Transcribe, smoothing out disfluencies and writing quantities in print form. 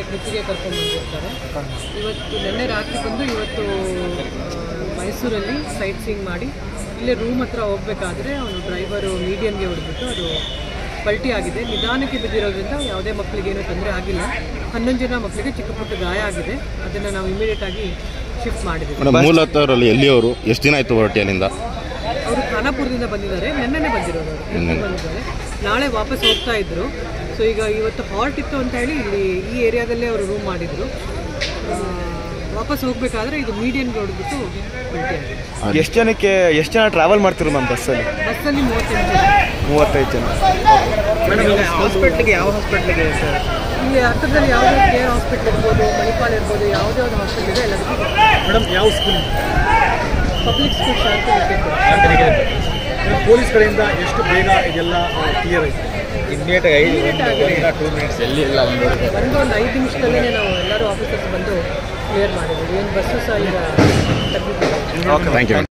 ಊರಿಗೆ ಟ್ರಿಪ್ಪಿಗೆ ಕರ್ಕೊಂಡ್ಬಂದಿರ್ತಾರೆ. ಇವತ್ತು ನಿನ್ನೆ ರಾತ್ರಿ ಬಂದು ಇವತ್ತು ಮೈಸೂರಲ್ಲಿ ಸೈಟ್ ಸೀಯಿಂಗ್ ಮಾಡಿ ಇಲ್ಲೇ ರೂಮ್ ಹತ್ರ ಹೋಗಬೇಕಾದ್ರೆ ಅವನು ಡ್ರೈವರು ಮೀಡಿಯನ್ಗೆ ಹೊಡೆದ್ಬಿಟ್ಟು ಅದು ಪಲ್ಟಿ ಆಗಿದೆ. ನಿಧಾನಕ್ಕೆ ಬಿದ್ದಿರೋದ್ರಿಂದ ಯಾವುದೇ ಮಕ್ಕಳಿಗೇನೂ ತೊಂದರೆ ಆಗಿಲ್ಲ. 11 ಜನ ಮಕ್ಕಳಿಗೆ ಚಿಕ್ಕ ಪುಟ್ಟ ಗಾಯ ಆಗಿದೆ. ಅದನ್ನು ನಾವು ಇಮಿಡಿಯೇಟಾಗಿ ಶಿಫ್ಟ್ ಮಾಡಿದ್ದೀವಿ. ಮೂಲತಃ ಎಲ್ಲಿಯವರು ಎಷ್ಟು ದಿನ ಆಯಿತು ಹೊರಟಿ ಅಲ್ಲಿಂದ? ಅವರು ಖಾನಾಪುರದಿಂದ ಬಂದಿದ್ದಾರೆ, ನೆನ್ನೆನೇ ಬಂದಿರೋದು. ಬಂದಿದ್ದಾರೆ, ನಾಳೆ ವಾಪಸ್ ಹೋಗ್ತಾ ಇದ್ರು. ಸೊ ಈಗ ಇವತ್ತು ಹಾಲ್ಟ್ ಇತ್ತು ಅಂತ ಹೇಳಿ ಇಲ್ಲಿ ಈ ಏರಿಯಾದಲ್ಲೇ ಅವರು ರೂಮ್ ಮಾಡಿದ್ರು. ವಾಪಸ್ ಹೋಗಬೇಕಾದ್ರೆ ಇದು ಮೀಡಿಯನ್ಗೆ ಹೊಡೆದ್ಬಿಟ್ಟು ಪಲ್ಟಿ ಆಗಿದೆ. ಎಷ್ಟು ಜನ ಟ್ರಾವೆಲ್ ಮಾಡ್ತಿರೋ ಮ್ಯಾಮ್ ಬಸ್ಸಲ್ಲಿ? 35 ಜನ. ಹಾಸ್ಪಿಟ್ಲಿಗೆ ಯಾವ ಹಾಸ್ಪಿಟ್ಲಿಗೆ ಸರ್? ಇಲ್ಲಿ ಹತ್ತಿರದಲ್ಲಿ ಯಾವುದೇ ಕೇರ್ ಹಾಸ್ಪಿಟ್ಲ್ ಇರ್ಬೋದು, ಮಣಿಪಾಲ್ ಇರ್ಬೋದು, ಯಾವುದೇ ಒಂದು ಹಾಸ್ಪಿಟಲ್ ಇದೆ ಎಲ್ಲದಕ್ಕೂ. ಮೇಡಮ್ ಯಾವ ಸ್ಕೂಲ್? ಪಬ್ಲಿಕ್ ಸ್ಕೂಲ್ ಶಾಂತಿ. ಪೊಲೀಸ್ ಕಡೆಯಿಂದ ಎಷ್ಟು ಬೇಗ ಇದೆಲ್ಲ ಕ್ಲಿಯರ್ ಆಯಿತು? ಒಂದು 5 ನಿಮಿಷದಲ್ಲೇ ನಾವು ಎಲ್ಲರೂ ಆಫೀಸರ್ಸ್ ಬಂದು ಕ್ಲಿಯರ್ ಮಾಡಿದ್ದೀವಿ. ಏನು ಬಸ್ಸು ಸಹ ಈಗ ತೆಗೆದಿದ್ದೀವಿ. Thank you.